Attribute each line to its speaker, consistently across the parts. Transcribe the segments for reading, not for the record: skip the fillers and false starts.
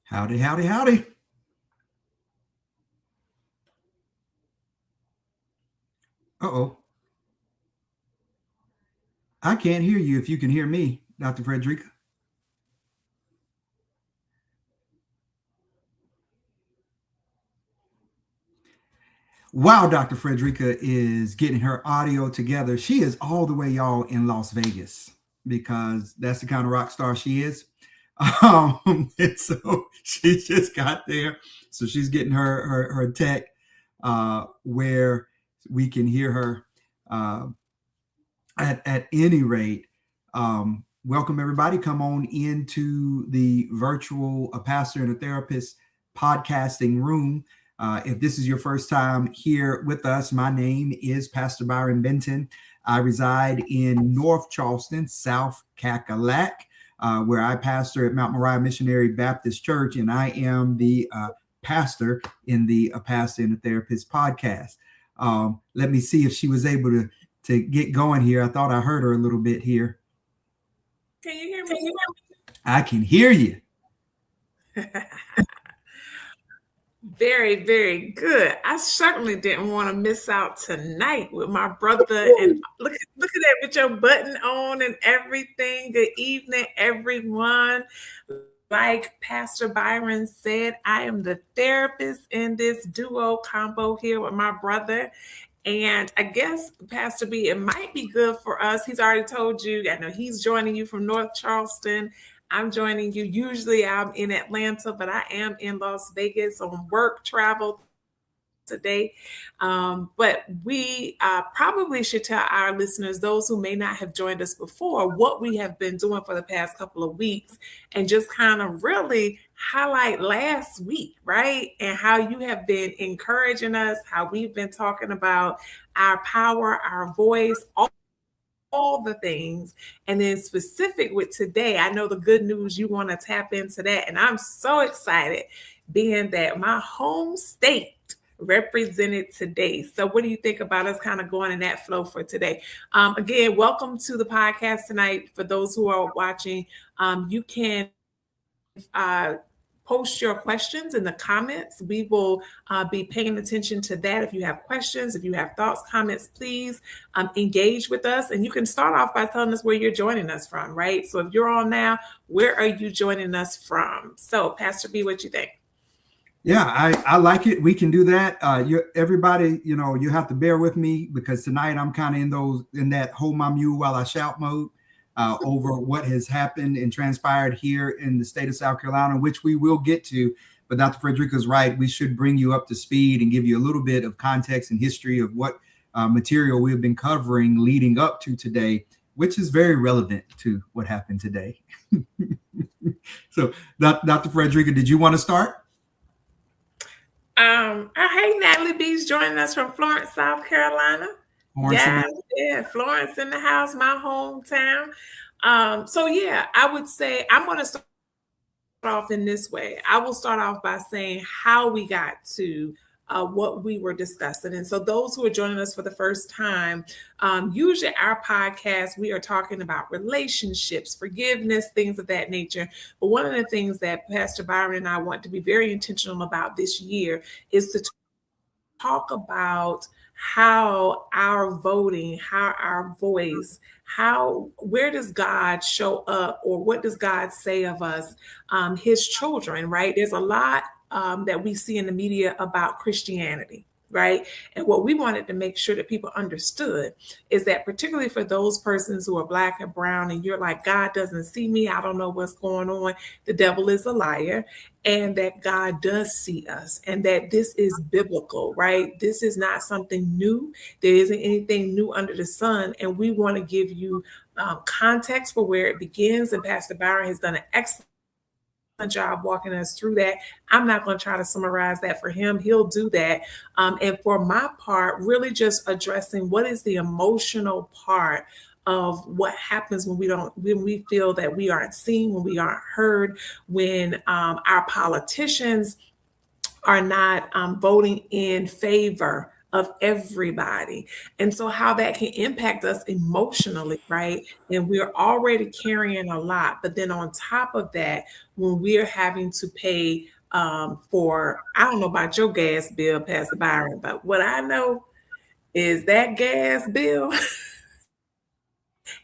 Speaker 1: Howdy, howdy, howdy. Uh-oh. I can't hear you if you can hear me, Dr. Frederica. While Dr. Frederica is getting her audio together, she is all the way, y'all, in Las Vegas because that's the kind of rock star she is. And so she just got there. So she's getting her tech where we can hear her. At any rate, welcome everybody. Come on into the virtual A Pastor and a Therapist podcasting room. If this is your first time here with us, my name is Pastor Byron Benton. I reside in North Charleston, South Cackalack, where I pastor at Mount Moriah Missionary Baptist Church, and I am the pastor in the A Pastor and a Therapist podcast. Let me see if she was able to get going here. I thought I heard her a little bit here.
Speaker 2: Can you hear me?
Speaker 1: I can hear you.
Speaker 2: Very, very good. I certainly didn't want to miss out tonight with my brother. And look at that with your button on and everything. Good evening, everyone. Like Pastor Byron said, I am the therapist in this duo combo here with my brother. And I guess, Pastor B, it might be good for us. He's already told you, I know he's joining you from North Charleston. I'm joining you. Usually I'm in Atlanta, but I am in Las Vegas on work travel today. But we probably should tell our listeners, those who may not have joined us before, what we have been doing for the past couple of weeks and just kind of really highlight last week, right? And how you have been encouraging us, how we've been talking about our power, our voice, all the things. And then specific with today, I know the good news, you want to tap into that. And I'm so excited being that my home state represented today. So what do you think about us kind of going in that flow for today? Again, welcome to the podcast tonight. For those who are watching, you can post your questions in the comments. We will be paying attention to that. If you have questions, if you have thoughts, comments, please engage with us. And you can start off by telling us where you're joining us from, right? So if you're on now, where are you joining us from? So Pastor B, what you think?
Speaker 1: Yeah, I like it. We can do that. Everybody, you have to bear with me because tonight I'm kind of in that hold my mule while I shout mode over what has happened and transpired here in the state of South Carolina, which we will get to. But Dr. Frederica's right. We should bring you up to speed and give you a little bit of context and history of what material we've been covering leading up to today, which is very relevant to what happened today. So, Dr. Frederica, did you want to start?
Speaker 2: Hey, Natalie B's joining us from Florence, South Carolina. Florence in the house, my hometown. So yeah, I would say I'm going to start off in this way. I will start off by saying how we got to what we were discussing. And so those who are joining us for the first time, usually our podcast, we are talking about relationships, forgiveness, things of that nature. But one of the things that Pastor Byron and I want to be very intentional about this year is to talk about how our voting, how our voice, where does God show up, or what does God say of us, his children, right? There's a lot that we see in the media about Christianity, right? And what we wanted to make sure that people understood is that particularly for those persons who are Black and brown, and you're like, God doesn't see me, I don't know what's going on, the devil is a liar, and that God does see us, and that this is biblical, right? This is not something new. There isn't anything new under the sun, and we want to give you context for where it begins, and Pastor Byron has done an excellent job walking us through that. I'm not going to try to summarize that for him. He'll do that. And for my part, really just addressing what is the emotional part of what happens when we feel that we aren't seen, when we aren't heard, when our politicians are not voting in favor of everybody. And so how that can impact us emotionally, right? And we're already carrying a lot. But then on top of that, when we're having to pay for, I don't know about your gas bill, Pastor Byron, but what I know is that gas bill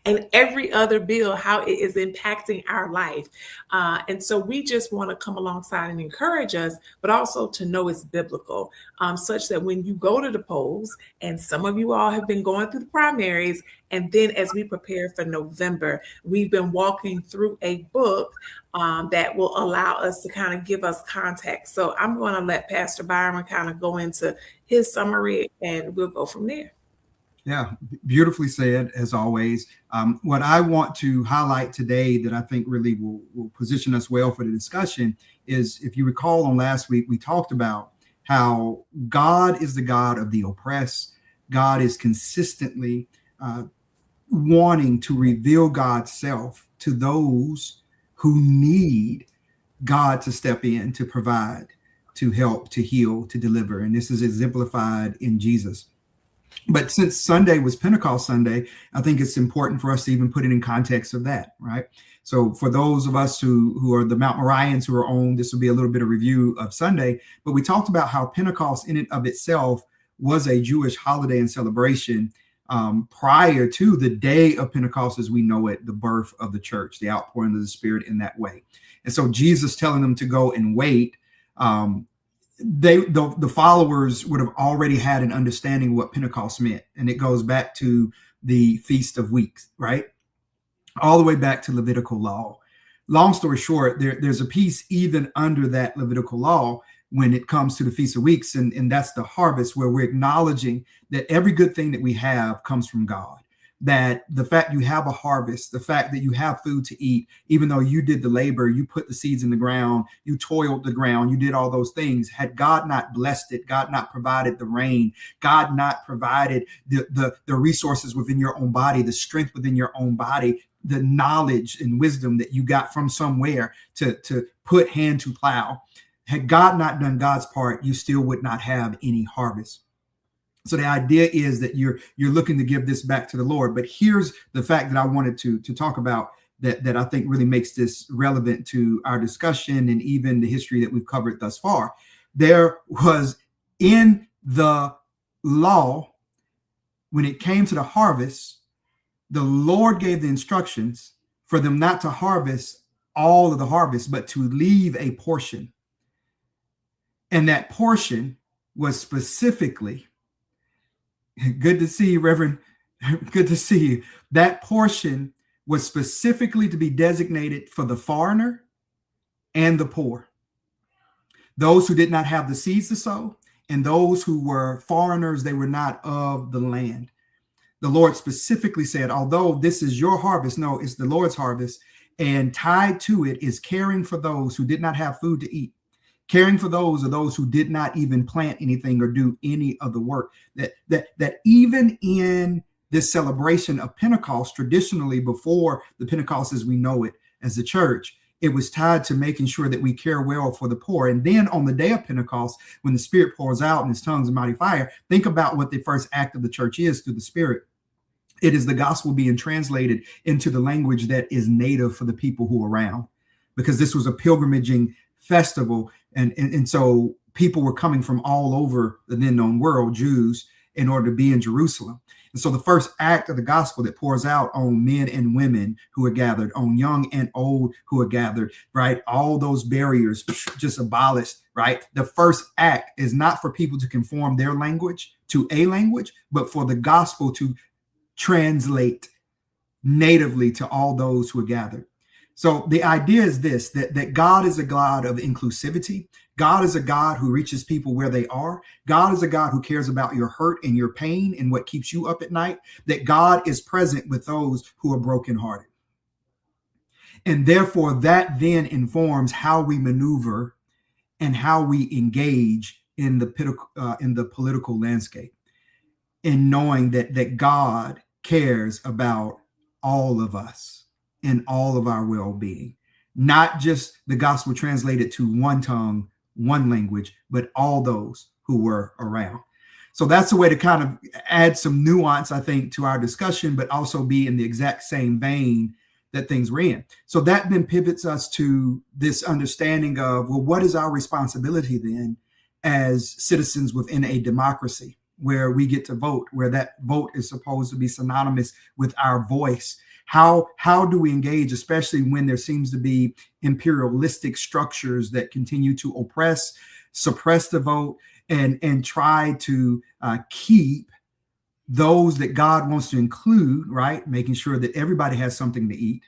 Speaker 2: and every other bill, how it is impacting our life. And so we just want to come alongside and encourage us, but also to know it's biblical, such that when you go to the polls, and some of you all have been going through the primaries, and then as we prepare for November, we've been walking through a book that will allow us to kind of give us context. So I'm going to let Pastor Byron kind of go into his summary, and we'll go from there.
Speaker 1: Yeah, beautifully said, as always. What I want to highlight today that I think really will position us well for the discussion is, if you recall on last week, we talked about how God is the God of the oppressed. God is consistently wanting to reveal God's self to those who need God to step in, to provide, to help, to heal, to deliver. And this is exemplified in Jesus. But since Sunday was Pentecost Sunday, I think it's important for us to even put it in context of that, right? So for those of us who are the Mount Morians who are on, this will be a little bit of review of Sunday, but we talked about how Pentecost in and of itself was a Jewish holiday and celebration prior to the day of Pentecost as we know it, the birth of the church, the outpouring of the Spirit in that way. And so Jesus telling them to go and wait, the followers would have already had an understanding of what Pentecost meant. And it goes back to the Feast of Weeks, right? All the way back to Levitical law. Long story short, there's a piece even under that Levitical law when it comes to the Feast of Weeks, and that's the harvest, where we're acknowledging that every good thing that we have comes from God. That the fact you have a harvest, the fact that you have food to eat, even though you did the labor, you put the seeds in the ground, you toiled the ground, you did all those things. Had God not blessed it, God not provided the rain, God not provided the resources within your own body, the strength within your own body, the knowledge and wisdom that you got from somewhere to put hand to plow. Had God not done God's part, you still would not have any harvest. So the idea is that you're looking to give this back to the Lord. But here's the fact that I wanted to talk about that I think really makes this relevant to our discussion and even the history that we've covered thus far. There was in the law, when it came to the harvest, the Lord gave the instructions for them not to harvest all of the harvest, but to leave a portion. And that portion was specifically, good to see you, Reverend. Good to see you. That portion was specifically to be designated for the foreigner and the poor. Those who did not have the seeds to sow, and those who were foreigners, they were not of the land. The Lord specifically said, although this is your harvest, no, it's the Lord's harvest, and tied to it is caring for those who did not have food to eat. Caring for those who did not even plant anything or do any of the work. That even in this celebration of Pentecost, traditionally before the Pentecost as we know it as the church, it was tied to making sure that we care well for the poor. And then on the day of Pentecost, when the Spirit pours out in his tongues of mighty fire, think about what the first act of the church is through the Spirit. It is the gospel being translated into the language that is native for the people who are around, because this was a pilgrimaging festival. And so people were coming from all over the then known world, Jews, in order to be in Jerusalem. And so the first act of the gospel that pours out on men and women who are gathered, on young and old who are gathered, right? All those barriers just abolished, right? The first act is not for people to conform their language to a language, but for the gospel to translate natively to all those who are gathered. So the idea is this, that God is a God of inclusivity. God is a God who reaches people where they are. God is a God who cares about your hurt and your pain and what keeps you up at night. That God is present with those who are brokenhearted. And therefore, that then informs how we maneuver and how we engage in the political landscape. And knowing that God cares about all of us and all of our well-being, not just the gospel translated to one tongue, one language, but all those who were around. So that's a way to kind of add some nuance, I think, to our discussion, but also be in the exact same vein that things were in. So that then pivots us to this understanding of, well, what is our responsibility then as citizens within a democracy where we get to vote, where that vote is supposed to be synonymous with our voice? How do we engage, especially when there seems to be imperialistic structures that continue to oppress, suppress the vote, and try to keep those that God wants to include, right? Making sure that everybody has something to eat,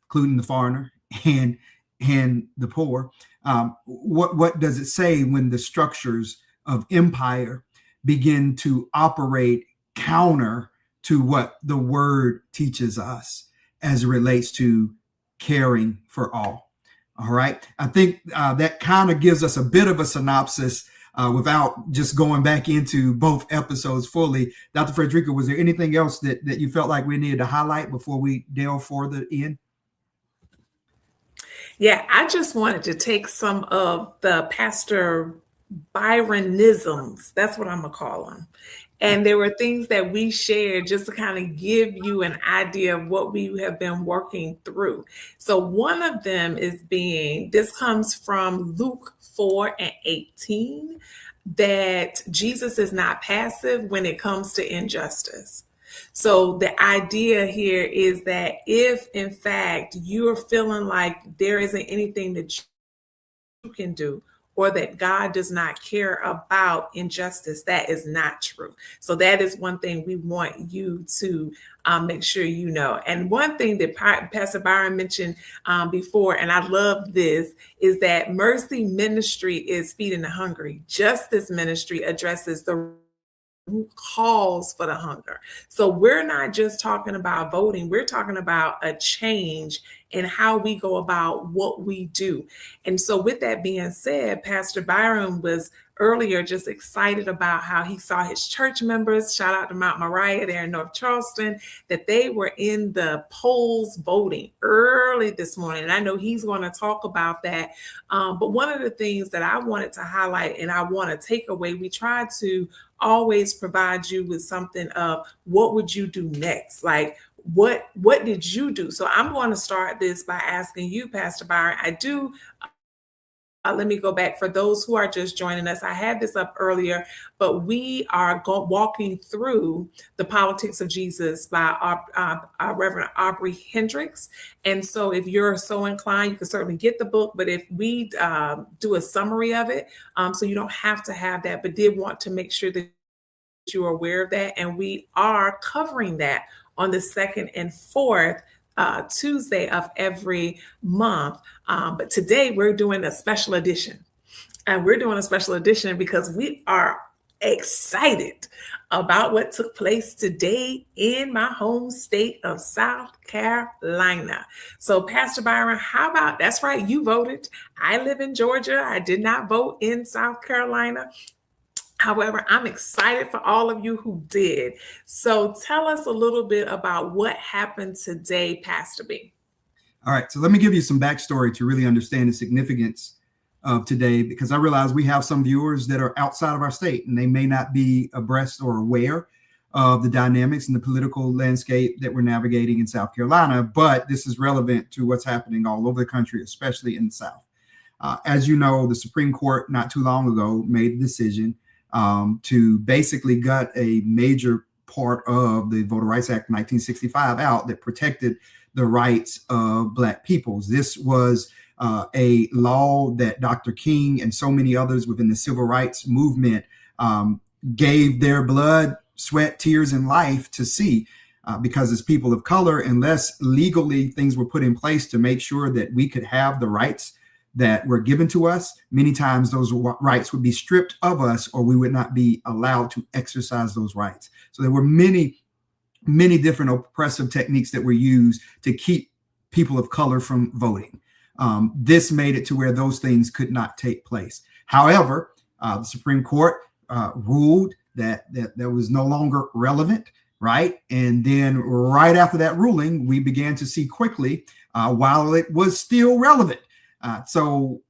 Speaker 1: including the foreigner and the poor. What does it say when the structures of empire begin to operate counter to what the word teaches us as it relates to caring for all? All right. I think that kind of gives us a bit of a synopsis without just going back into both episodes fully. Dr. Frederica, was there anything else that you felt like we needed to highlight before we delve further in?
Speaker 2: Yeah, I just wanted to take some of the Pastor Byronisms. That's what I'm going to call them. And there were things that we shared just to kind of give you an idea of what we have been working through. So one of them is this comes from Luke 4:18, that Jesus is not passive when it comes to injustice. So the idea here is that if, in fact, you're feeling like there isn't anything that you can do, or that God does not care about injustice, that is not true. So that is one thing we want you to make sure you know. And one thing that Pastor Byron mentioned before, and I love this, is that Mercy Ministry is feeding the hungry. Justice Ministry addresses the root cause for the hunger. So we're not just talking about voting, we're talking about a change in how we go about what we do. And so with that being said, Pastor Byron was earlier just excited about how he saw his church members, shout out to Mount Moriah there in North Charleston, that they were in the polls voting early this morning. And I know he's going to talk about that. But one of the things that I wanted to highlight and I want to take away, we try to always provide you with something of what would you do next? Like, what did you do? So I'm going to start this by asking you, Pastor Byron. Let me go back for those who are just joining us. I had this up earlier, but we are walking through The Politics of Jesus by our Reverend Aubrey Hendricks. And so if you're so inclined, you can certainly get the book, but if we do a summary of it, so you don't have to have that, but did want to make sure that you are aware of that. And we are covering that on the 2nd and 4th Tuesday of every month. But today we're doing a special edition. And we're doing a special edition because we are excited about what took place today in my home state of South Carolina. So Pastor Byron, how about, that's right, you voted. I live in Georgia. I did not vote in South Carolina. However, I'm excited for all of you who did. So tell us a little bit about what happened today, Pastor B.
Speaker 1: All right. So let me give you some backstory to really understand the significance of today, because I realize we have some viewers that are outside of our state and they may not be abreast or aware of the dynamics and the political landscape that we're navigating in South Carolina. But this is relevant to what's happening all over the country, especially in the South. As you know, the Supreme Court not too long ago made a decision to basically gut a major part of the Voter Rights Act of 1965 out that protected the rights of Black peoples. This was a law that Dr. King and so many others within the civil rights movement gave their blood, sweat, tears, and life to see, because as people of color, unless legally things were put in place to make sure that we could have the rights that were given to us, many times those rights would be stripped of us, or we would not be allowed to exercise those rights. So there were many different oppressive techniques that were used to keep people of color from voting. This made it to where those things could not take place. However, the Supreme Court ruled that was no longer relevant, right? And then right after that ruling, we began to see quickly, while it was still relevant. So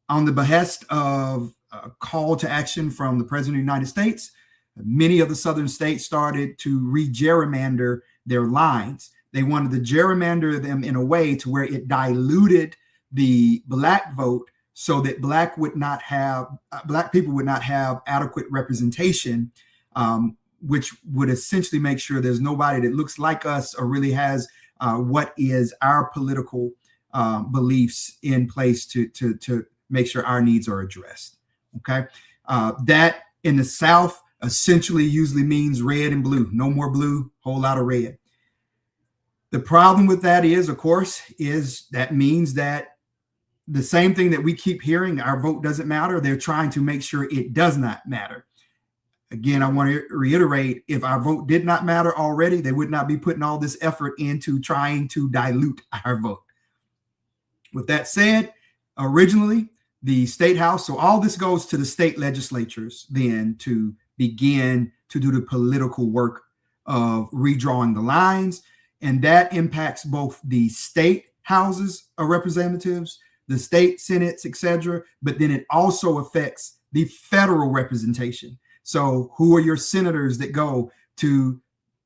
Speaker 1: on the behest of a call to action from the President of the United States, Many of the southern states started to re-gerrymander their lines. They wanted to gerrymander them in a way to where it diluted the black vote so that black people would not have adequate representation, which would essentially make sure there's nobody that looks like us or really has what is our political beliefs in place to make sure our needs are addressed. Okay, that in the South essentially usually means red and blue. No more blue, whole lot of red. The problem with that is, of course, is that means that the same thing that we keep hearing, our vote doesn't matter. They're trying to make sure it does not matter. Again, I want to reiterate, if our vote did not matter already, they would not be putting all this effort into trying to dilute our vote. With that said, originally, the state house, so all this goes to the state legislatures then to begin to do the political work of redrawing the lines. And that impacts both the state houses of representatives, the state senates, etc. But then it also affects the federal representation. So who are your senators that go to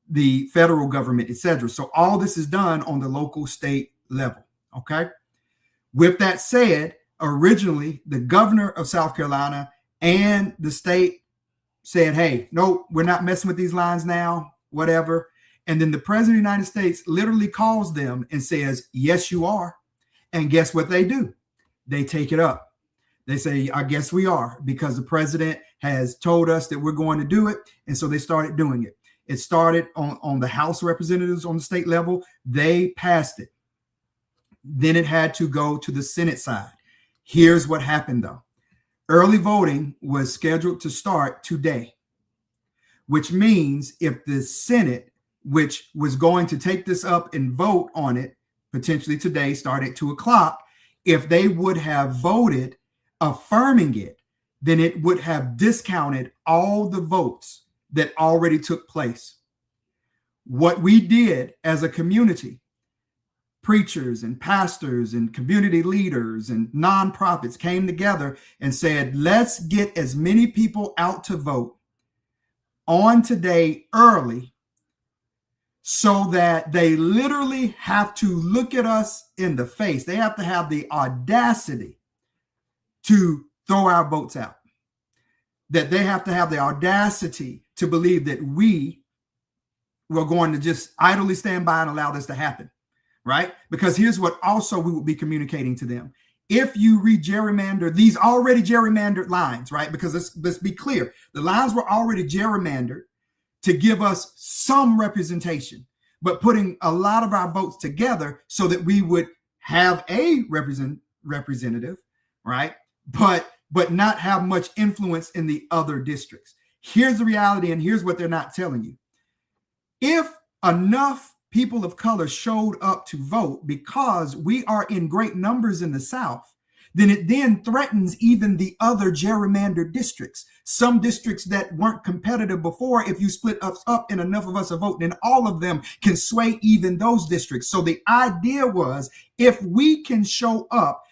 Speaker 1: the federal government, etc. So all this is done on the local state level. Okay. With that said, originally the governor of South Carolina and the state said, hey, no, we're not messing with these lines now, whatever. And then the president of the United States literally calls them and says, yes, you are. And guess what they do? They take it up. They say, I guess we are, because the president has told us that we're going to do it. And so they started doing it. It started on the House of Representatives on the state level. They passed it. Then it had to go to the Senate side. Here's what happened, though. Early voting was scheduled to start today, which means if the Senate, which was going to take this up and vote on it potentially today, start at 2 o'clock, if they would have voted affirming it, then it would have discounted all the votes that already took place. What we did as a community, preachers and pastors and community leaders and nonprofits came together and said, let's get as many people out to vote on today early so that they literally have to look at us in the face. They have to have the audacity to throw our votes out. That they have to have the audacity to believe that we were going to just idly stand by and allow this to happen. Right? Because here's what also we would be communicating to them. If you re-gerrymander these already gerrymandered lines, right? Because let's be clear, the lines were already gerrymandered to give us some representation, but putting a lot of our votes together so that we would have a representative, right? But not have much influence in the other districts. Here's the reality, and here's what they're not telling you. If enough people of color showed up to vote because we are in great numbers in the South, then it then threatens even the other gerrymandered districts. Some districts that weren't competitive before, if you split us up and enough of us are voting, then all of them can sway even those districts. So the idea was, if we can show up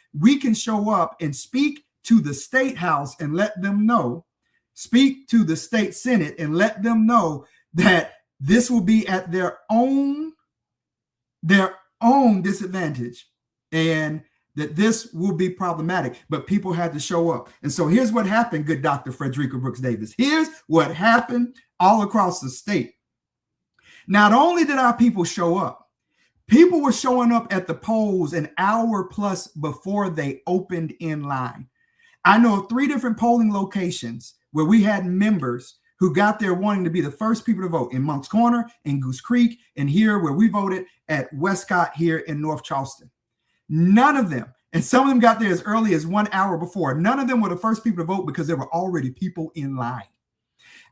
Speaker 1: and speak to the state house and let them know, speak to the state senate and let them know that this will be at their own disadvantage and that this will be problematic, but people had to show up. And so here's what happened, good Dr. Frederica Brooks Davis. Here's what happened all across the state. Not only did our people show up, people were showing up at the polls an hour plus before they opened in line. I know of 3 different polling locations where we had members who got there wanting to be the first people to vote, in Moncks Corner, in Goose Creek, and here where we voted at Westcott here in North Charleston. None of them, and some of them got there as early as 1 hour before. None of them were the first people to vote because there were already people in line.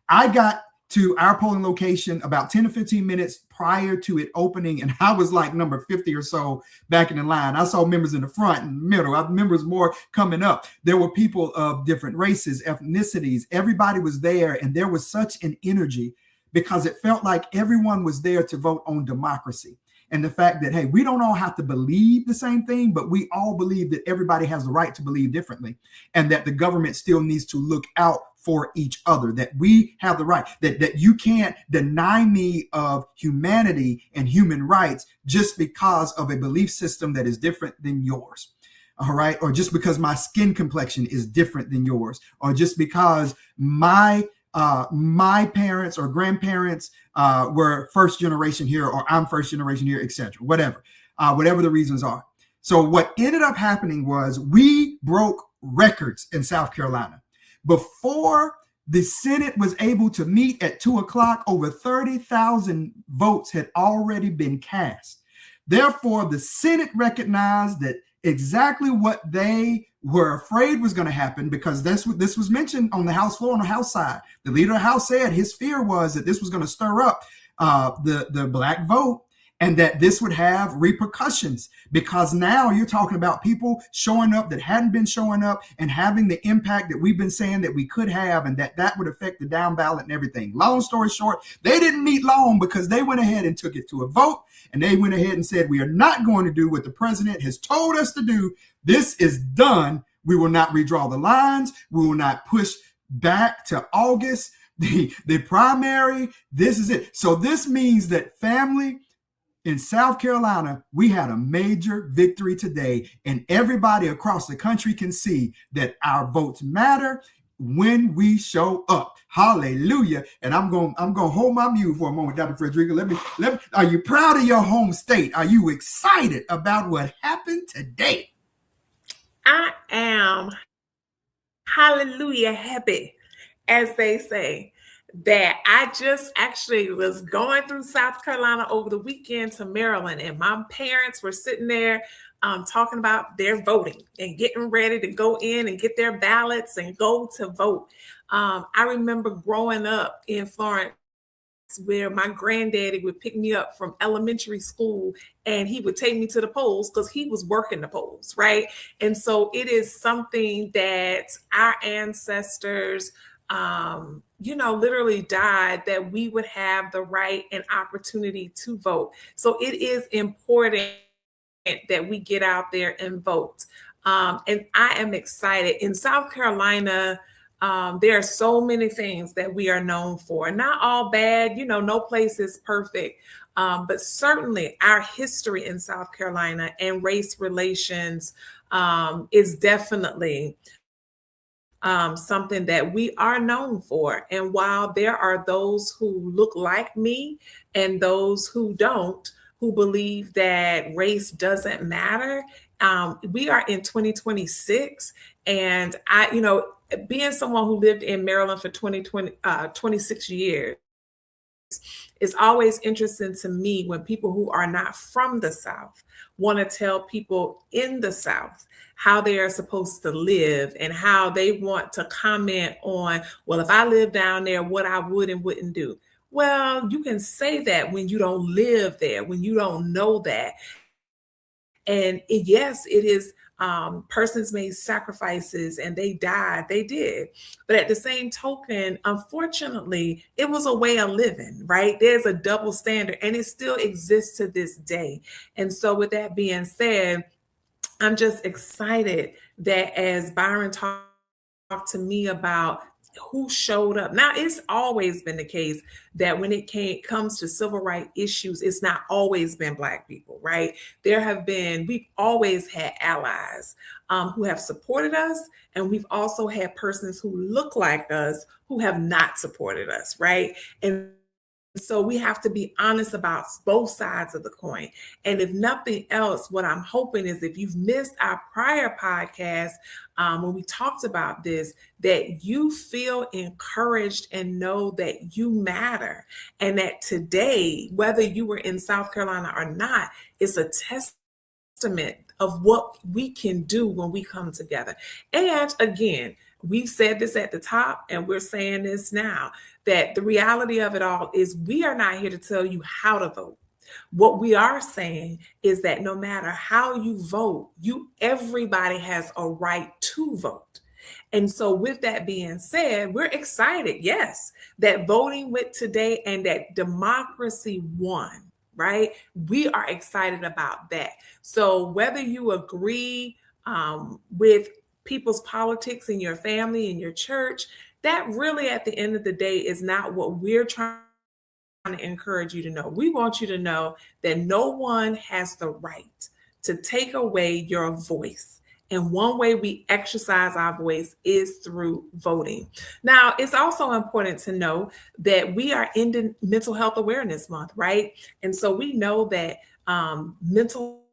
Speaker 1: I got to our polling location about 10 to 15 minutes prior to it opening, and I was like number 50 or so back in the line. I saw members in the front and middle. I members more coming up. There were people of different races, ethnicities. Everybody was there, and there was such an energy because it felt like everyone was there to vote on democracy. And the fact that, hey, we don't all have to believe the same thing, but we all believe that everybody has the right to believe differently, and that the government still needs to look out for each other, that we have the right, that you can't deny me of humanity and human rights just because of a belief system that is different than yours. All right. Or just because my skin complexion is different than yours, or just because my parents or grandparents were first generation here, or I'm first generation here, etc. Whatever the reasons are. So what ended up happening was we broke records in South Carolina. Before the Senate was able to meet at 2:00, over 30,000 votes had already been cast. Therefore, the Senate recognized that exactly what they were afraid was going to happen, because this was mentioned on the House floor, on the House side. The leader of the House said his fear was that this was going to stir up the black vote, and that this would have repercussions, because now you're talking about people showing up that hadn't been showing up and having the impact that we've been saying that we could have, and that would affect the down ballot and everything. Long story short, they didn't meet long, because they went ahead and took it to a vote, and they went ahead and said, we are not going to do what the president has told us to do. This is done. We will not redraw the lines. We will not push back to August, the primary. This is it. So this means that, family, in South Carolina, we had a major victory today, and everybody across the country can see that our votes matter when we show up. Hallelujah. And I'm going to hold my mule for a moment, Dr. Frederica. Let me, are you proud of your home state? Are you excited about what happened today?
Speaker 2: I am, hallelujah, happy, as they say, that I just actually was going through South Carolina over the weekend to Maryland, and my parents were sitting there talking about their voting and getting ready to go in and get their ballots and go to vote. I remember growing up in Florence, where my granddaddy would pick me up from elementary school, and he would take me to the polls because he was working the polls, right? And so it is something that our ancestors literally died that we would have the right and opportunity to vote. So it is important that we get out there and vote. And I am excited. In South Carolina, there are so many things that we are known for. Not all bad, no place is perfect. But certainly our history in South Carolina and race relations is definitely something that we are known for. And while there are those who look like me and those who don't, who believe that race doesn't matter, we are in 2026. And I, being someone who lived in Maryland for 26 years, it's always interesting to me when people who are not from the South want to tell people in the South how they are supposed to live and how they want to comment on, well, if I live down there, what I would and wouldn't do. Well, you can say that when you don't live there, when you don't know that. And yes, it is persons made sacrifices and they died. They did. But at the same token, unfortunately, it was a way of living, right? There's a double standard, and it still exists to this day. And so with that being said, I'm just excited that as Byron talked to me about who showed up. Now, it's always been the case that when it comes to civil rights issues, it's not always been Black people, right? We've always had allies who have supported us, and we've also had persons who look like us who have not supported us, right? And so we have to be honest about both sides of the coin. And if nothing else, what I'm hoping is, if you've missed our prior podcast, when we talked about this, that you feel encouraged and know that you matter. And that today, whether you were in South Carolina or not, is a testament of what we can do when we come together. And again, we've said this at the top, and we're saying this now, that the reality of it all is we are not here to tell you how to vote. What we are saying is that no matter how you vote, everybody has a right to vote. And so with that being said, we're excited, yes, that voting went today and that democracy won, right? We are excited about that. So whether you agree with people's politics in your family, in your church, That really, at the end of the day, is not what we're trying to encourage you to know. We want you to know that no one has the right to take away your voice. And one way we exercise our voice is through voting. Now, it's also important to know that we are in Mental Health Awareness Month, right? And so we know that mental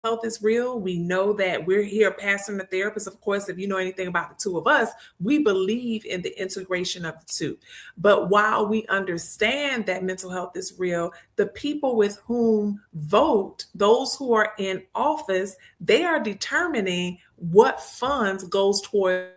Speaker 2: health is real. We know that we're here, pastor and a therapist. Of course, if you know anything about the two of us, we believe in the integration of the two. But while we understand that mental health is real, the people with whom vote, those who are in office, they are determining what funds goes toward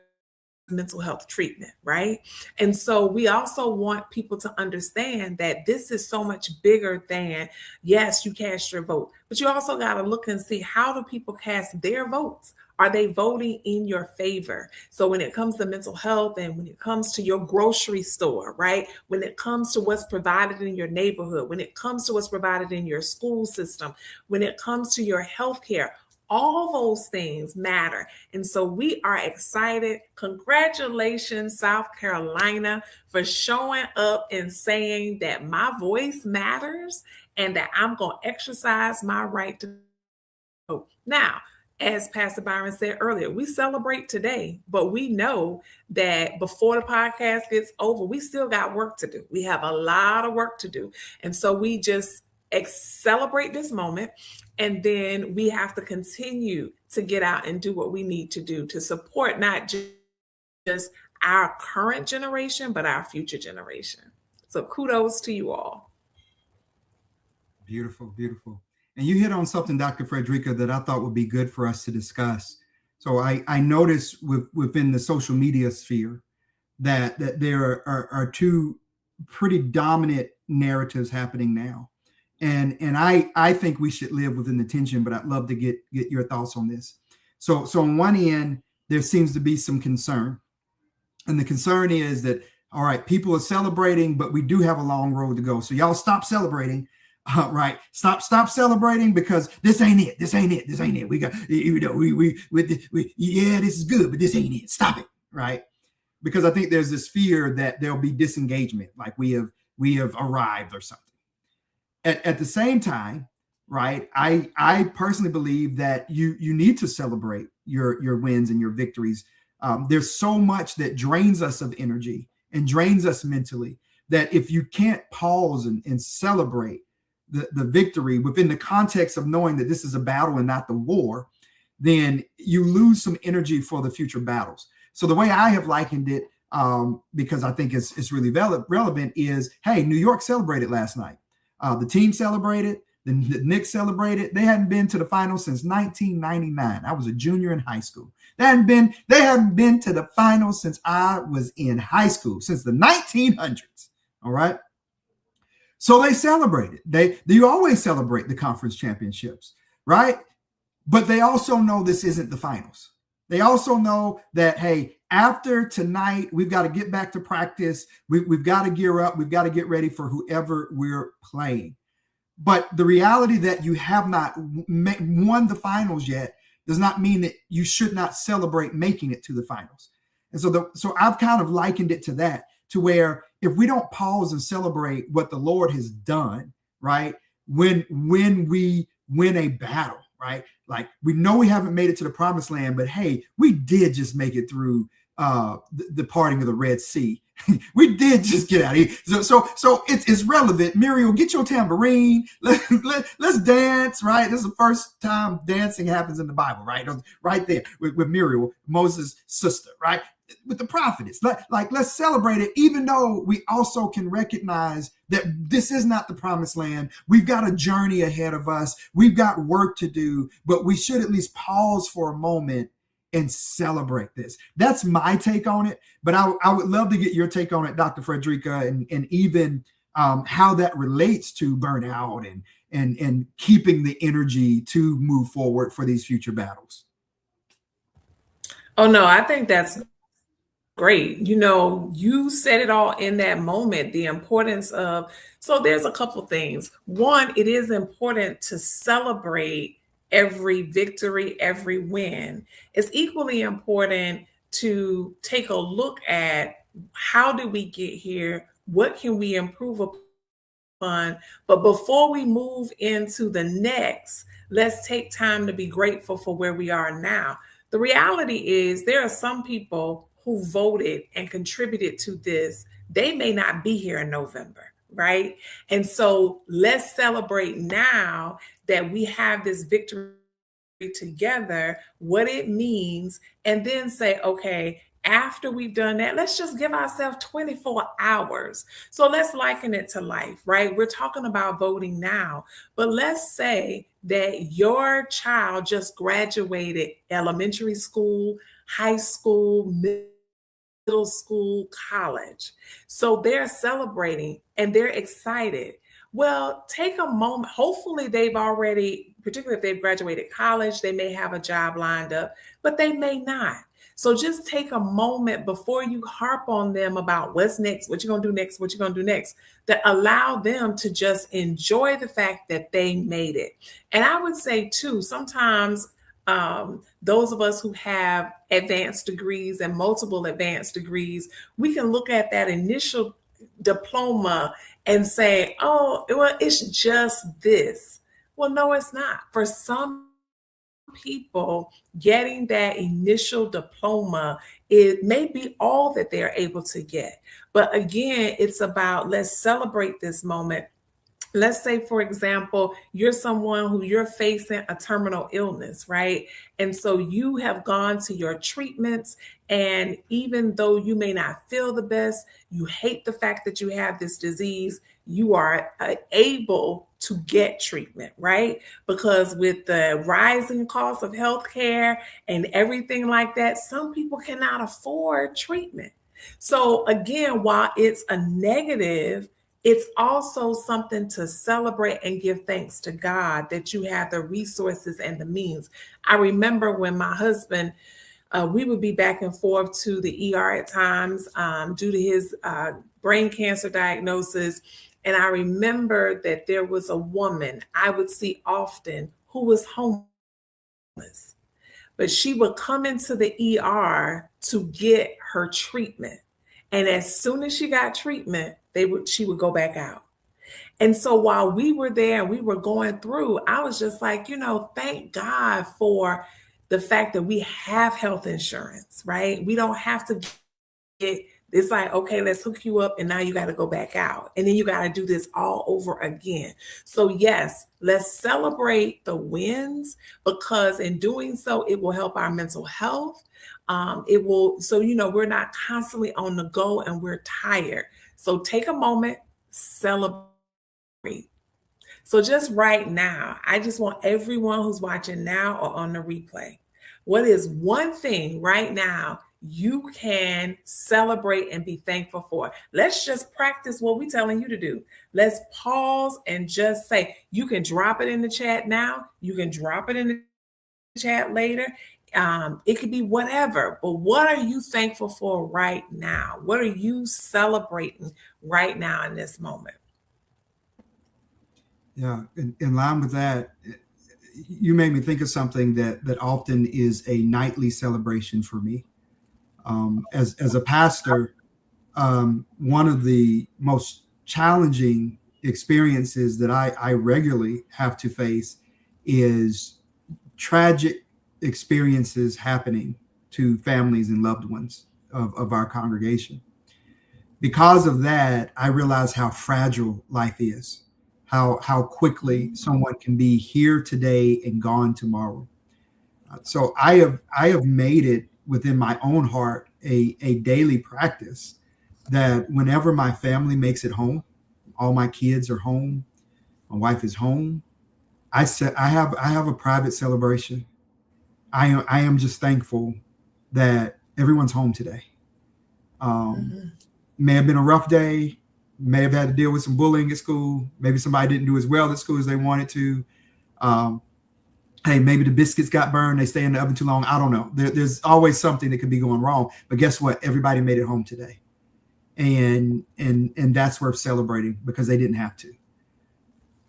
Speaker 2: mental health treatment, right? And so we also want people to understand that this is so much bigger than, yes, you cast your vote, but you also got to look and see, how do people cast their votes? Are they voting in your favor? So when it comes to mental health and when it comes to your grocery store, right? When it comes to what's provided in your neighborhood, when it comes to what's provided in your school system, when it comes to your healthcare, all those things matter. And so we are excited. Congratulations, South Carolina, for showing up and saying that my voice matters and that I'm going to exercise my right to vote. Now, as Pastor Byron said earlier, we celebrate today, but we know that before the podcast gets over, we still got work to do. We have a lot of work to do. And so we just celebrate this moment, and then we have to continue to get out and do what we need to do to support not just our current generation, but our future generation. So kudos to you all.
Speaker 1: Beautiful, beautiful. And you hit on something, Dr. Frederica, that I thought would be good for us to discuss. So I noticed within the social media sphere that there are two pretty dominant narratives happening now. And I think we should live within the tension, but I'd love to get your thoughts on this. So on one end, there seems to be some concern. And the concern is that, all right, people are celebrating, but we do have a long road to go. So y'all stop celebrating, right? Stop celebrating, because this ain't it. This ain't it. This ain't it. We got, yeah, this is good, but this ain't it. Stop it, right? Because I think there's this fear that there'll be disengagement, like we have arrived or something. At the same time, right, I personally believe that you need to celebrate your wins and your victories. There's so much that drains us of energy and drains us mentally, that if you can't pause and celebrate the victory within the context of knowing that this is a battle and not the war, then you lose some energy for the future battles. So the way I have likened it, because I think it's really relevant, is, hey, New York celebrated last night. The team celebrated. The Knicks celebrated. They hadn't been to the finals since 1999. I was a junior in high school. They hadn't been to the finals since I was in high school, since the 1900s. All right. So they celebrated. You always celebrate the conference championships, right? But they also know this isn't the finals. They also know that, hey, after tonight, we've got to get back to practice. We've got to gear up. We've got to get ready for whoever we're playing. But the reality that you have not won the finals yet does not mean that you should not celebrate making it to the finals. And so I've kind of likened it to that, to where if we don't pause and celebrate what the Lord has done, right, when we win a battle, right? Like, we know we haven't made it to the promised land, but hey, we did just make it through the parting of the Red Sea. We did just get out of here. So it's relevant. Muriel, get your tambourine. Let's dance, right? This is the first time dancing happens in the Bible, right? Right there with Muriel, Moses' sister, right? With the prophetess. Let's celebrate it, even though we also can recognize that this is not the promised land. We've got a journey ahead of us. We've got work to do, but we should at least pause for a moment and celebrate this. That's my take on it, but I would love to get your take on it, Dr. Frederica, and even how that relates to burnout and keeping the energy to move forward for these future battles.
Speaker 2: Oh, no, I think that's great. You said it all in that moment, the importance of, so there's a couple things. One, it is important to celebrate every victory, every win. It's equally important to take a look at how did we get here? What can we improve upon? But before we move into the next, let's take time to be grateful for where we are now. The reality is, there are some people who voted and contributed to this. They may not be here in November, right? And so let's celebrate now that we have this victory together, what it means, and then say, okay, after we've done that, let's just give ourselves 24 hours. So let's liken it to life, right? We're talking about voting now, but let's say that your child just graduated elementary school, high school, middle school, college. So they're celebrating and they're excited. Well, take a moment. Hopefully, they've already, particularly if they've graduated college, they may have a job lined up, but they may not. So just take a moment before you harp on them about what's next, what you're going to do next, what you're going to do next, to allow them to just enjoy the fact that they made it. And I would say, too, sometimes those of us who have advanced degrees and multiple advanced degrees, we can look at that initial diploma and say, oh, well, it's just this. Well, no, it's not. For some people, getting that initial diploma, it may be all that they're able to get. But again, it's about, let's celebrate this moment. Let's say, for example, you're someone who you're facing a terminal illness, right? And so you have gone to your treatments, and even though you may not feel the best, you hate the fact that you have this disease, you are able to get treatment, right? Because with the rising cost of healthcare and everything like that, some people cannot afford treatment. So again, while it's a negative, it's also something to celebrate and give thanks to God that you have the resources and the means. I remember when my husband, we would be back and forth to the ER at times due to his brain cancer diagnosis. And I remember that there was a woman I would see often who was homeless, but she would come into the ER to get her treatment. And as soon as she got treatment, she would go back out. And so while we were there and we were going through, I was just like, thank God for the fact that we have health insurance, right? We don't have to get, it's like, okay, let's hook you up and now you got to go back out. And then you got to do this all over again. So yes, let's celebrate the wins, because in doing so, it will help our mental health. It will, so, we're not constantly on the go and we're tired. So take a moment, celebrate. So just right now, I just want everyone who's watching now or on the replay, what is one thing right now you can celebrate and be thankful for? Let's just practice what we're telling you to do. Let's pause and just say, you can drop it in the chat now. You can drop it in the chat later. It could be whatever, but what are you thankful for right now? What are you celebrating right now in this moment?
Speaker 1: Yeah, in line with that, you made me think of something that often is a nightly celebration for me. As a pastor, one of the most challenging experiences that I regularly have to face is tragic experiences happening to families and loved ones of our congregation. Because of that, I realize how fragile life is, how quickly someone can be here today and gone tomorrow. So I have made it within my own heart a daily practice that whenever my family makes it home, all my kids are home, my wife is home, I have a private celebration. I am just thankful that everyone's home today. May have been a rough day, may have had to deal with some bullying at school. Maybe somebody didn't do as well at school as they wanted to. Hey, maybe the biscuits got burned. They stay in the oven too long. I don't know. There's always something that could be going wrong. But guess what? Everybody made it home today. And that's worth celebrating because they didn't have to.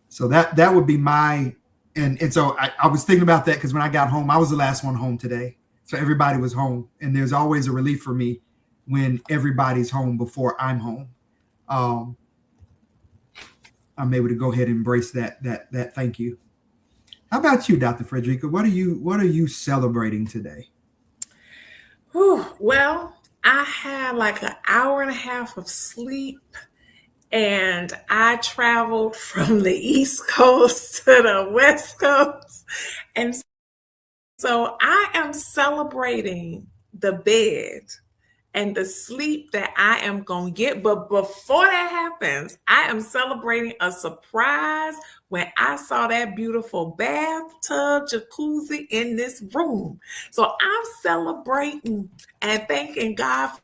Speaker 1: So that would be my, and so I was thinking about that because when I got home, I was the last one home today. So everybody was home. And there's always a relief for me when everybody's home before I'm home. I'm able to go ahead and embrace that thank you. How about you, Dr. Frederica? What are you celebrating today?
Speaker 2: Whew, well, I had like an hour and a half of sleep, and I traveled from the East Coast to the West Coast. And so I am celebrating the bed and the sleep that I am going to get. But before that happens, I am celebrating a surprise when I saw that beautiful bathtub jacuzzi in this room. So I'm celebrating and thanking God for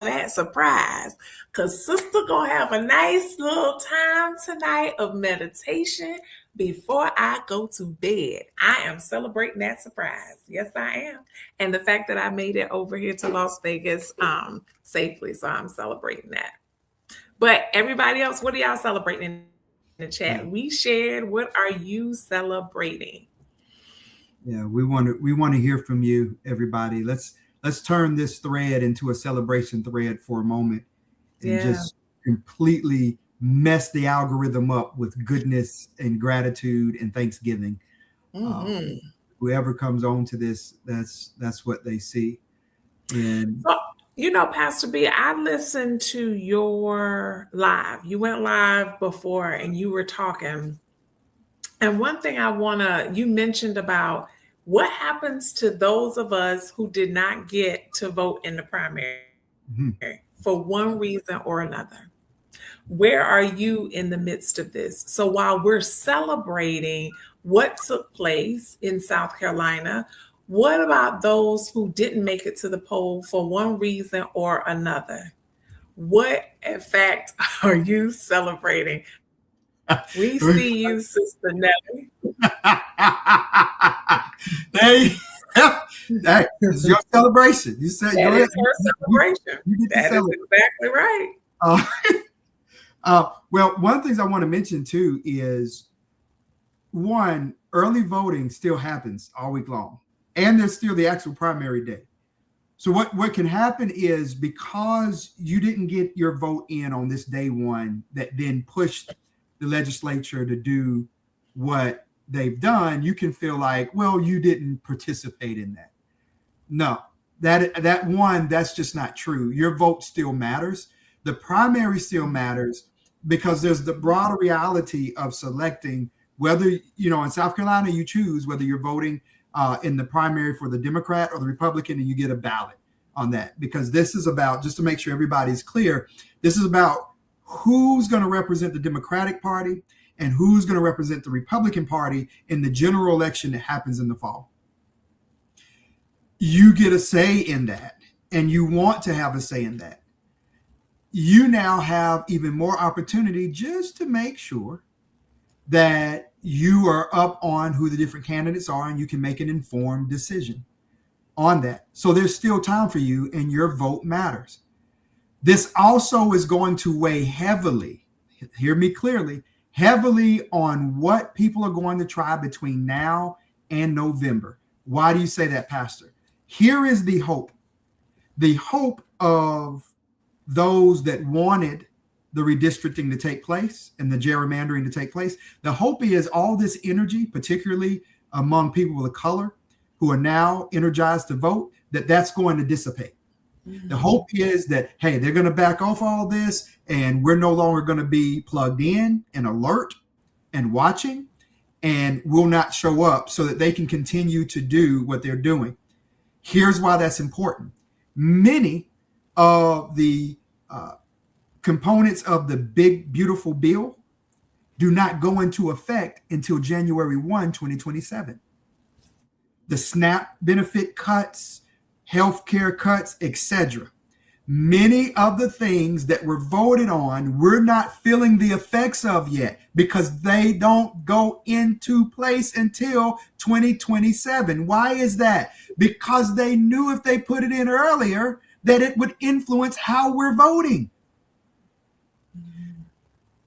Speaker 2: that surprise, because sister gonna have a nice little time tonight of meditation before I go to bed. I am celebrating that surprise. Yes, I am. And the fact that I made it over here to Las Vegas safely. So I'm celebrating that. But everybody else, what are y'all celebrating in the chat? We shared, what are you celebrating?
Speaker 1: Yeah, we want to hear from you, everybody. Let's turn this thread into a celebration thread for a moment and just completely mess the algorithm up with goodness and gratitude and thanksgiving. Whoever comes on to this, that's what they see. And
Speaker 2: so, you know, Pastor B, I listened to your live. You went live before and you were talking. And one thing you mentioned about what happens to those of us who did not get to vote in the primary for one reason or another. Where are you in the midst of this? So while we're celebrating what took place in South Carolina, what about those who didn't make it to the poll for one reason or another? What, in fact, are you celebrating? We see you, Sister Nellie.
Speaker 1: Hey, it's your celebration. You said
Speaker 2: that is her celebration. That is exactly right.
Speaker 1: Well, one of the things I want to mention too is, one, early voting still happens all week long, and there's still the actual primary day. So what can happen is, because you didn't get your vote in on this day one, that then pushed the legislature to do what they've done, you can feel like, well, you didn't participate in that. No, that's just not true. Your vote still matters. The primary still matters, because there's the broader reality of selecting whether, in South Carolina, you choose whether you're voting in the primary for the Democrat or the Republican, and you get a ballot on that. Because this is about, just to make sure everybody's clear, this is about who's going to represent the Democratic Party and who's going to represent the Republican Party in the general election that happens in the fall. You get a say in that, and you want to have a say in that. You now have even more opportunity just to make sure that you are up on who the different candidates are, and you can make an informed decision on that. So there's still time for you, and your vote matters. This also is going to weigh heavily, hear me clearly, heavily on what people are going to try between now and November. Why do you say that, Pastor? Here is the hope. The hope of those that wanted the redistricting to take place and the gerrymandering to take place. The hope is all this energy, particularly among people of color who are now energized to vote, that's going to dissipate. Mm-hmm. The hope is that, hey, they're going to back off all this, and we're no longer going to be plugged in and alert and watching, and will not show up, so that they can continue to do what they're doing. Here's why that's important. Many of the components of the big, beautiful bill do not go into effect until January 1, 2027. The SNAP benefit cuts, healthcare cuts, etc. Many of the things that were voted on, we're not feeling the effects of yet, because they don't go into place until 2027. Why is that? Because they knew if they put it in earlier, that it would influence how we're voting.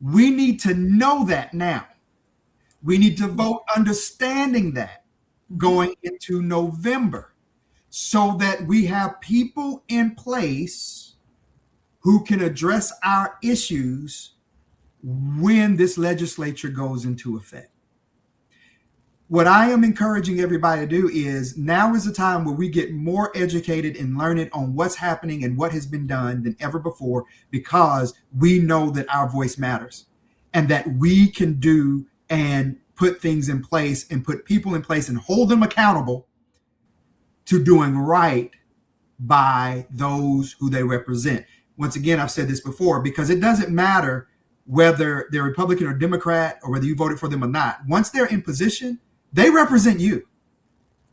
Speaker 1: We need to know that now. We need to vote understanding that going into November. so that we have people in place who can address our issues when this legislature goes into effect. What I am encouraging everybody to do is now is the time where we get more educated and learned on what's happening and what has been done than ever before, because we know that our voice matters and that we can do and put things in place and put people in place and hold them accountable to doing right by those who they represent. Once again, I've said this before, because it doesn't matter whether they're Republican or Democrat or whether you voted for them or not. Once they're in position, they represent you.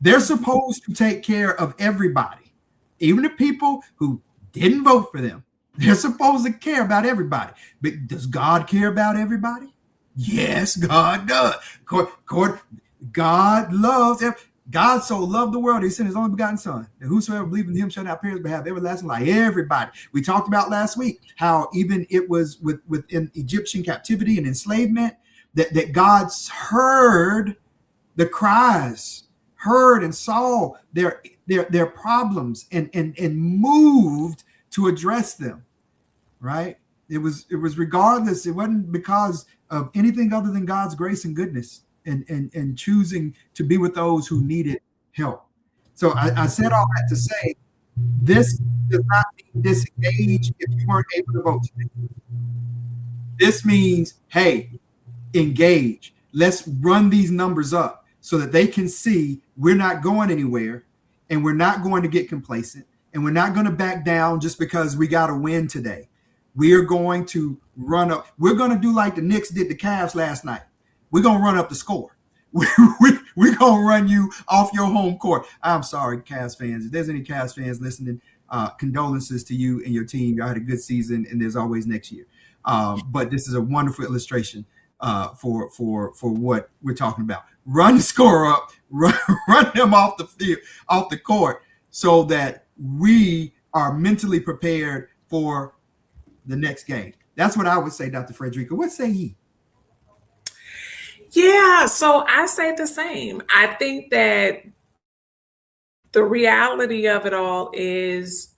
Speaker 1: They're supposed to take care of everybody, even the people who didn't vote for them. They're supposed to care about everybody. But does God care about everybody? Yes, God does. God loves everybody. God so loved the world, he sent his only begotten son, that whosoever believes in him shall not perish but have everlasting life. Everybody. We talked about last week how even it was within Egyptian captivity and enslavement that God heard the cries, heard and saw their problems and moved to address them. Right? It was regardless. It wasn't because of anything other than God's grace and goodness. And choosing to be with those who needed help. So I said all that to say, this does not mean disengage if you weren't able to vote today. This means, hey, engage. Let's run these numbers up so that they can see we're not going anywhere and we're not going to get complacent and we're not going to back down just because we got to win today. We are going to run up. We're going to do like the Knicks did the Cavs last night. We're going to run up the score. We're going to run you off your home court. I'm sorry, Cavs fans. If there's any Cavs fans listening, condolences to you and your team. Y'all had a good season, and there's always next year. But this is a wonderful illustration for what we're talking about. Run the score up, run them off the field, off the court, so that we are mentally prepared for the next game. That's what I would say, Dr. Frederica. What say ye?
Speaker 2: Yeah, so I say the same. I think that the reality of it all is,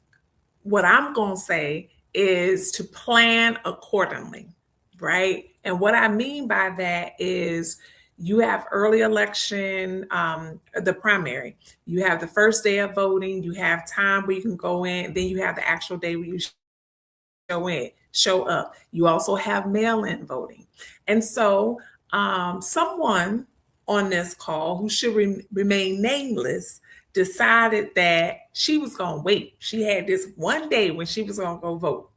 Speaker 2: what I'm going to say is to plan accordingly, right? And what I mean by that is you have early election, the primary, you have the first day of voting, you have time where you can go in, then you have the actual day where you show up. You also have mail-in voting. And so someone on this call who should remain nameless decided that she was going to wait. She had this one day when she was going to go vote.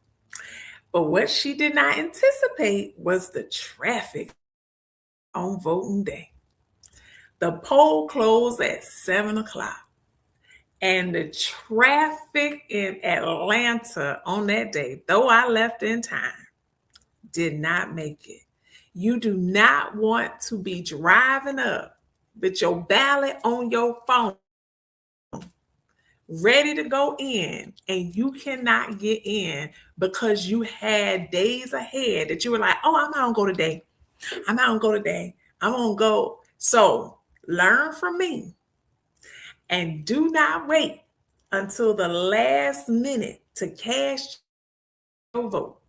Speaker 2: But what she did not anticipate was the traffic on voting day. The poll closed at 7:00. And the traffic in Atlanta on that day, though I left in time, did not make it. You do not want to be driving up with your ballot on your phone, ready to go in, and you cannot get in because you had days ahead that you were like, oh, I'm not going to go today. I'm not going to go today. I'm going to go. So learn from me and do not wait until the last minute to cast your vote.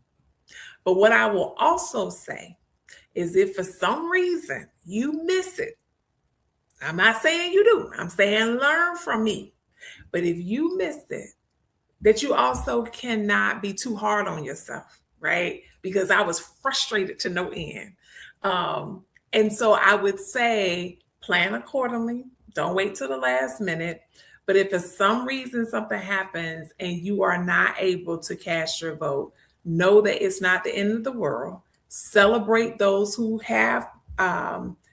Speaker 2: But what I will also say is, if for some reason you miss it, I'm not saying you do, I'm saying learn from me. But if you miss it, that you also cannot be too hard on yourself, right? Because I was frustrated to no end. And so I would say plan accordingly. Don't wait till the last minute. But if for some reason something happens and you are not able to cast your vote, know that it's not the end of the world. Celebrate those who have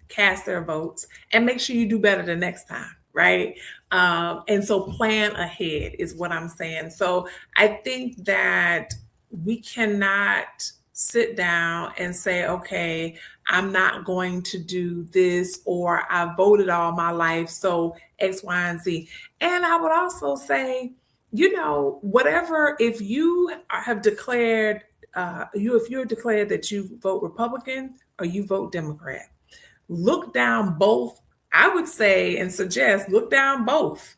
Speaker 2: cast their votes and make sure you do better the next time, right? And so plan ahead is what I'm saying. So I think that we cannot sit down and say, okay, I'm not going to do this, or I voted all my life, so X, Y, and Z. And I would also say, whatever, if you have declared, if you're declared that you vote Republican or you vote Democrat, look down both. I would say and suggest look down both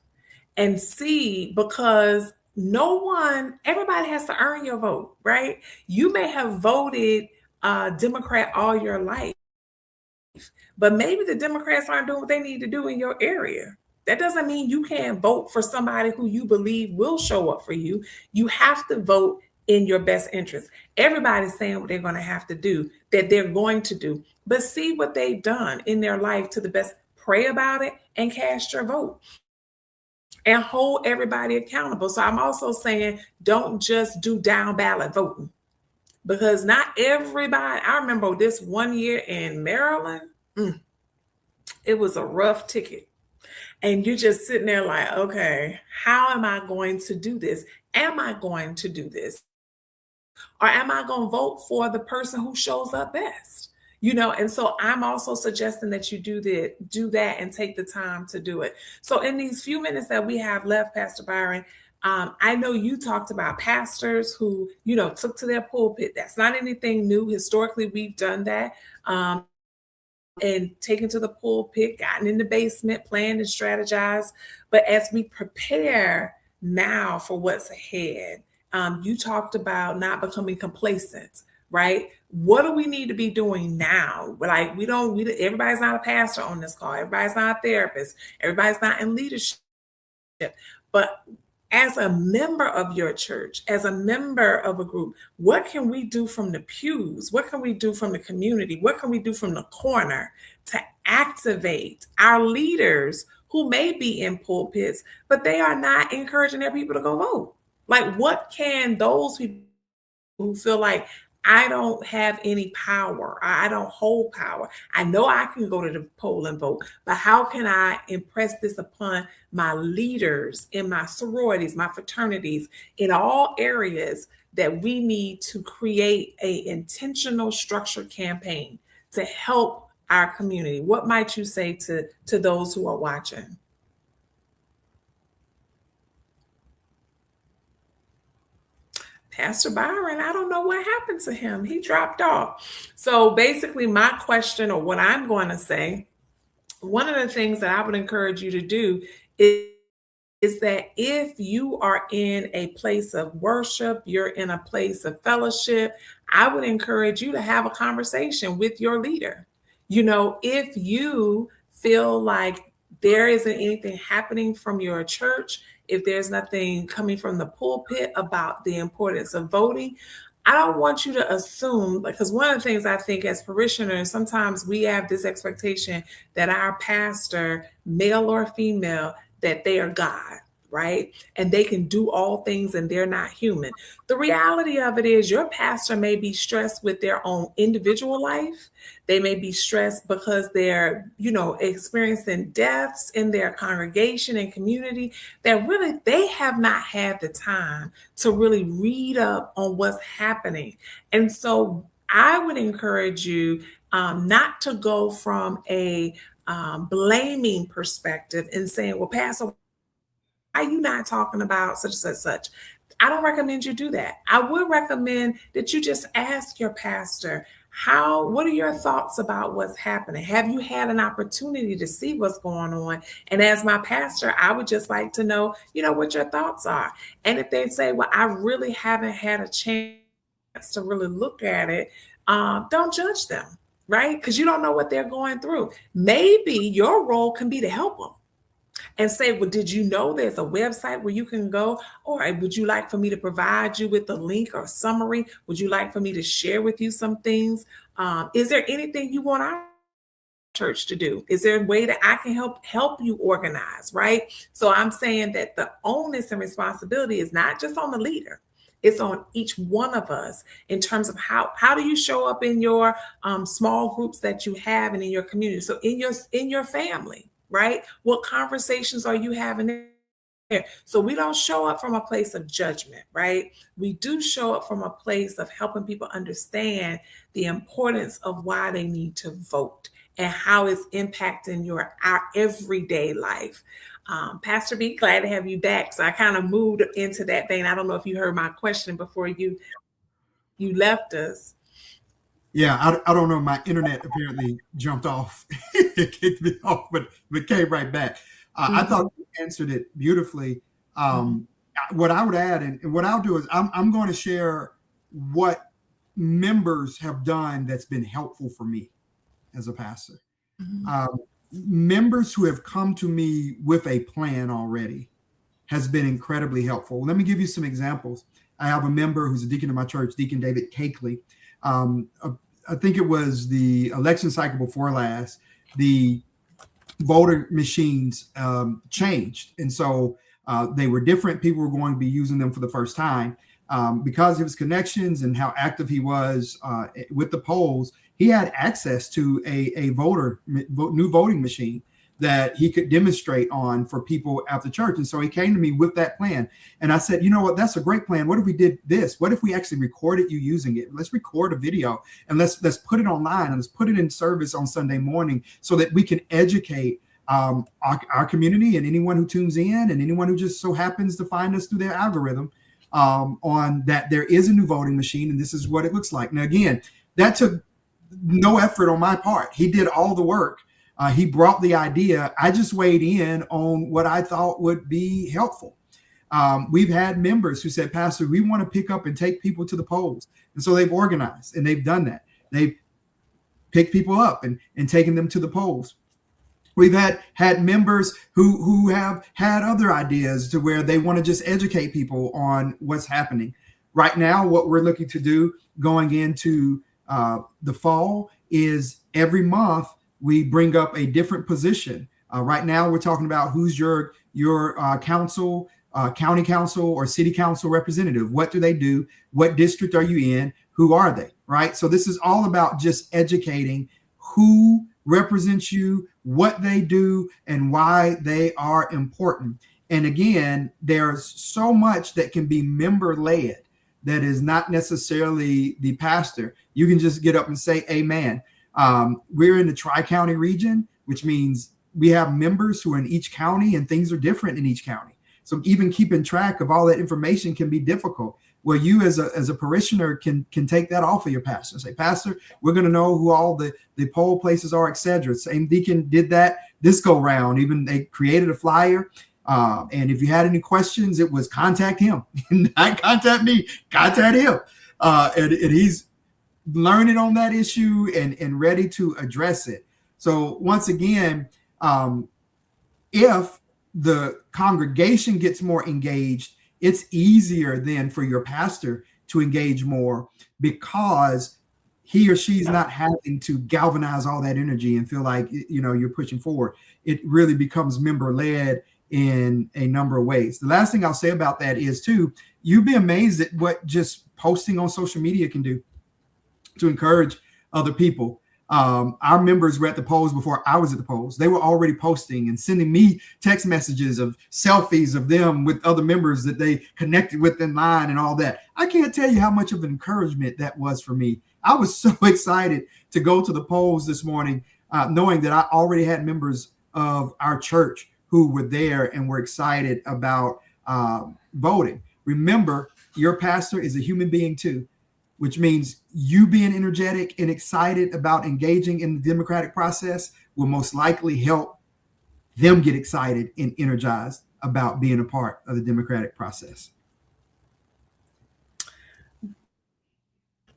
Speaker 2: and see, because everybody has to earn your vote, right? You may have voted Democrat all your life, but maybe the Democrats aren't doing what they need to do in your area. That doesn't mean you can't vote for somebody who you believe will show up for you. You have to vote in your best interest. Everybody's saying what they're going to have to do, that they're going to do, but see what they've done in their life to the best. Pray about it and cast your vote and hold everybody accountable. So I'm also saying, don't just do down ballot voting, because not everybody. I remember this one year in Maryland, it was a rough ticket. And you're just sitting there like, okay, how am I going to do this? Am I going to do this? Or am I going to vote for the person who shows up best? And so I'm also suggesting that you do that and take the time to do it. So in these few minutes that we have left, Pastor Byron, I know you talked about pastors who, took to their pulpit. That's not anything new. Historically, we've done that. And taken to the pulpit, gotten in the basement, planned and strategized. But as we prepare now for what's ahead, you talked about not becoming complacent, right? What do we need to be doing now? Like everybody's not a pastor on this call. Everybody's not a therapist. Everybody's not in leadership. But as a member of your church, as a member of a group, what can we do from the pews? What can we do from the community? What can we do from the corner to activate our leaders who may be in pulpits, but they are not encouraging their people to go vote? Like, what can those people who feel like, I don't have any power, I don't hold power, I know I can go to the poll and vote, but how can I impress this upon my leaders in my sororities, my fraternities, in all areas, that we need to create an intentional structured campaign to help our community? What might you say to those who are watching? Pastor Byron, I don't know what happened to him. He dropped off. So basically, my question, or what I'm going to say, one of the things that I would encourage you to do is that if you are in a place of worship, you're in a place of fellowship, I would encourage you to have a conversation with your leader. If you feel like there isn't anything happening from your church, if there's nothing coming from the pulpit about the importance of voting, I don't want you to assume, because one of the things I think as parishioners, sometimes we have this expectation that our pastor, male or female, that they are God, right? And they can do all things and they're not human. The reality of it is your pastor may be stressed with their own individual life. They may be stressed because they're, experiencing deaths in their congregation and community, that really they have not had the time to really read up on what's happening. And so I would encourage you not to go from a blaming perspective and saying, well, Pastor, why are you not talking about such and such? I don't recommend you do that. I would recommend that you just ask your pastor, what are your thoughts about what's happening? Have you had an opportunity to see what's going on? And as my pastor, I would just like to know, what your thoughts are. And if they say, well, I really haven't had a chance to really look at it, don't judge them, right? Because you don't know what they're going through. Maybe your role can be to help them. And say, well, did you know there's a website where you can go? Or would you like for me to provide you with the link or summary? Would you like for me to share with you some things? Is there anything you want our church to do? Is there a way that I can help you organize, right? So I'm saying that the onus and responsibility is not just on the leader. It's on each one of us in terms of how do you show up in your small groups that you have and in your community. So in your family, right? What conversations are you having there? So we don't show up from a place of judgment, right? We do show up from a place of helping people understand the importance of why they need to vote and how it's impacting our everyday life. Pastor B, glad to have you back. So I kind of moved into that vein. I don't know if you heard my question before you left us.
Speaker 1: Yeah, I don't know. My internet apparently jumped off. It kicked me off, but came right back. I thought answered it beautifully. What I would add, and what I'll do is I'm going to share what members have done that's been helpful for me as a pastor. Members who have come to me with a plan already has been incredibly helpful. Let me give you some examples. I have a member who's a deacon in my church, Deacon David Cakeley. I think it was the election cycle before last, the voter machines changed. And so they were different. People were going to be using them for the first time. Because of his connections and how active he was with the polls, he had access to a new voting machine that he could demonstrate on for people at the church. And so he came to me with that plan. And I said, you know what, that's a great plan. What if we did this? What if we actually recorded you using it? Let's record a video and let's put it online and let's put it in service on Sunday morning so that we can educate our community and anyone who tunes in and anyone who just so happens to find us through their algorithm on that there is a new voting machine and this is what it looks like. Now, again, that took no effort on my part. He did all the work. He brought the idea. I just weighed in on what I thought would be helpful. We've had members who said, Pastor, we want to pick up and take people to the polls. And so they've organized and they've done that. They've picked people up and taken them to the polls. We've had members who have had other ideas to where they want to just educate people on what's happening. Right now, what we're looking to do going into the fall is every month we bring up a different position. Right now, we're talking about who's your council, county council, or city council representative. What do they do? What district are you in? Who are they? Right. So this is all about just educating who represents you, what they do, and why they are important. And again, there's so much that can be member-led that is not necessarily the pastor. You can just get up and say, amen. We're in the Tri-County region, which means we have members who are in each county and things are different in each county. So even keeping track of all that information can be difficult. Well, you as a parishioner can take that off of your pastor and say, Pastor, we're going to know who all the poll places are, etc. Same deacon did that this go round. Even they created a flyer. And if you had any questions, it was contact him. Not contact me, contact him. And he's learning on that issue and ready to address it. So once again, if the congregation gets more engaged, it's easier then for your pastor to engage more because he or she's not having to galvanize all that energy and feel like, you're pushing forward. It really becomes member-led in a number of ways. The last thing I'll say about that is, too, you'd be amazed at what just posting on social media can do to encourage other people. Our members were at the polls before I was at the polls. They were already posting and sending me text messages of selfies of them with other members that they connected with in line and all that. I can't tell you how much of an encouragement that was for me. I was so excited to go to the polls this morning, knowing that I already had members of our church who were there and were excited about voting. Remember, your pastor is a human being too, which means you being energetic and excited about engaging in the democratic process will most likely help them get excited and energized about being a part of the democratic process.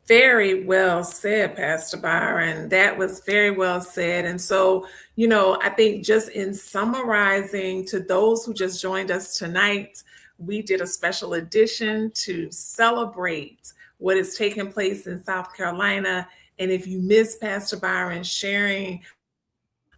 Speaker 2: Very well said, Pastor Byron. That was very well said. And so, I think just in summarizing to those who just joined us tonight, we did a special edition to celebrate what is taking place in South Carolina. And if you missed Pastor Byron sharing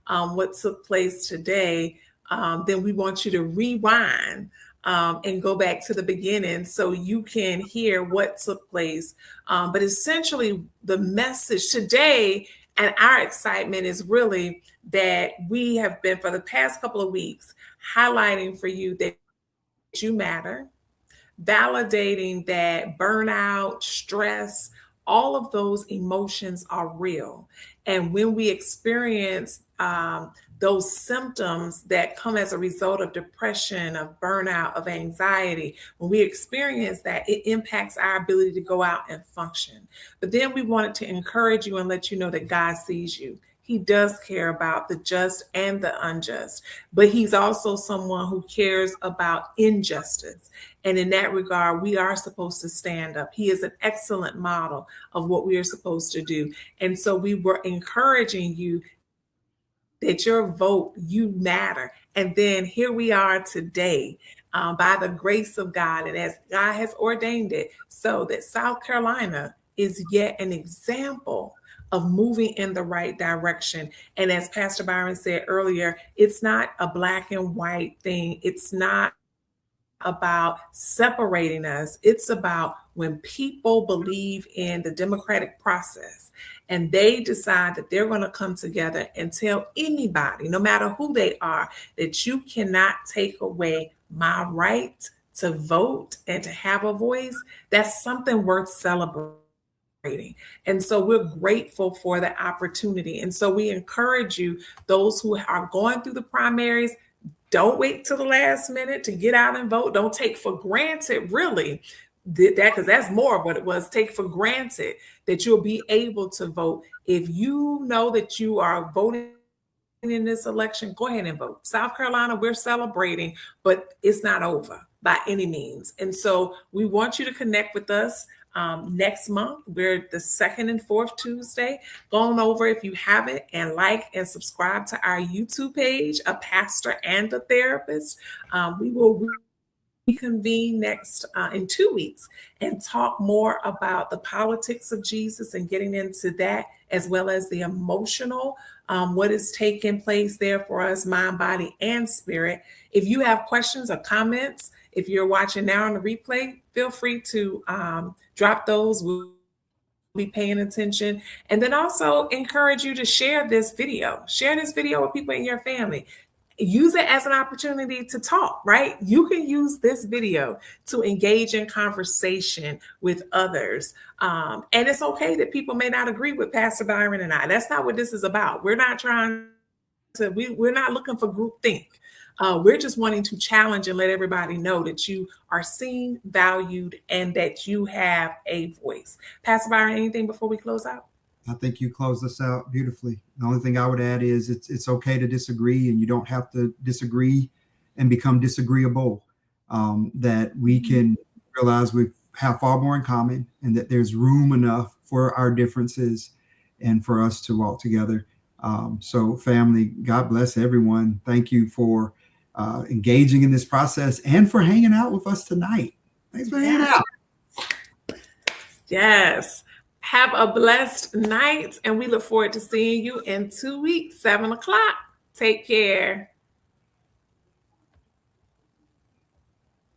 Speaker 2: what took place today, then we want you to rewind and go back to the beginning so you can hear what took place. But essentially, the message today and our excitement is really that we have been for the past couple of weeks highlighting for you that you matter, validating that burnout, stress, all of those emotions are real. And when we experience those symptoms that come as a result of depression, of burnout, of anxiety, when we experience that, it impacts our ability to go out and function. But then we wanted to encourage you and let you know that God sees you. He does care about the just and the unjust, but he's also someone who cares about injustice. And in that regard, we are supposed to stand up. He is an excellent model of what we are supposed to do. And so we were encouraging you that your vote, you matter. And then here we are today, by the grace of God and as God has ordained it, so that South Carolina is yet an example of moving in the right direction. And as Pastor Byron said earlier, it's not a black and white thing. It's not about separating us. It's about when people believe in the democratic process and they decide that they're going to come together and tell anybody, no matter who they are, that you cannot take away my right to vote and to have a voice. That's something worth celebrating. And so we're grateful for the opportunity. And so we encourage you, those who are going through the primaries, don't wait till the last minute to get out and vote. Don't take for granted, really, that, because that's more of what it was. Take for granted that you'll be able to vote. If you know that you are voting in this election, go ahead and vote. South Carolina, we're celebrating, but it's not over by any means. And so we want you to connect with us. Next month, we're the second and fourth Tuesday. Go on over if you haven't and like and subscribe to our YouTube page, A Pastor and a Therapist. We will reconvene next in 2 weeks and talk more about the politics of Jesus and getting into that, as well as the emotional, what is taking place there for us, mind, body, and spirit. If you have questions or comments, if you're watching now on the replay, feel free to drop those. We'll be paying attention. And then also encourage you to share this video. Share this video with people in your family. Use it as an opportunity to talk, right? You can use this video to engage in conversation with others. And it's okay that people may not agree with Pastor Byron and I. That's not what this is about. We're not trying to, we're not looking for groupthink. We're just wanting to challenge and let everybody know that you are seen, valued, and that you have a voice. Pastor Byron, anything before we close out?
Speaker 1: I think you closed us out beautifully. The only thing I would add is it's okay to disagree, and you don't have to disagree and become disagreeable. That we can realize we have far more in common, and that there's room enough for our differences and for us to walk together. So family, God bless everyone. Thank you for engaging in this process and for hanging out with us tonight. Thanks for hanging out.
Speaker 2: Yes. Have a blessed night, and we look forward to seeing you in 2 weeks, 7 o'clock. Take care.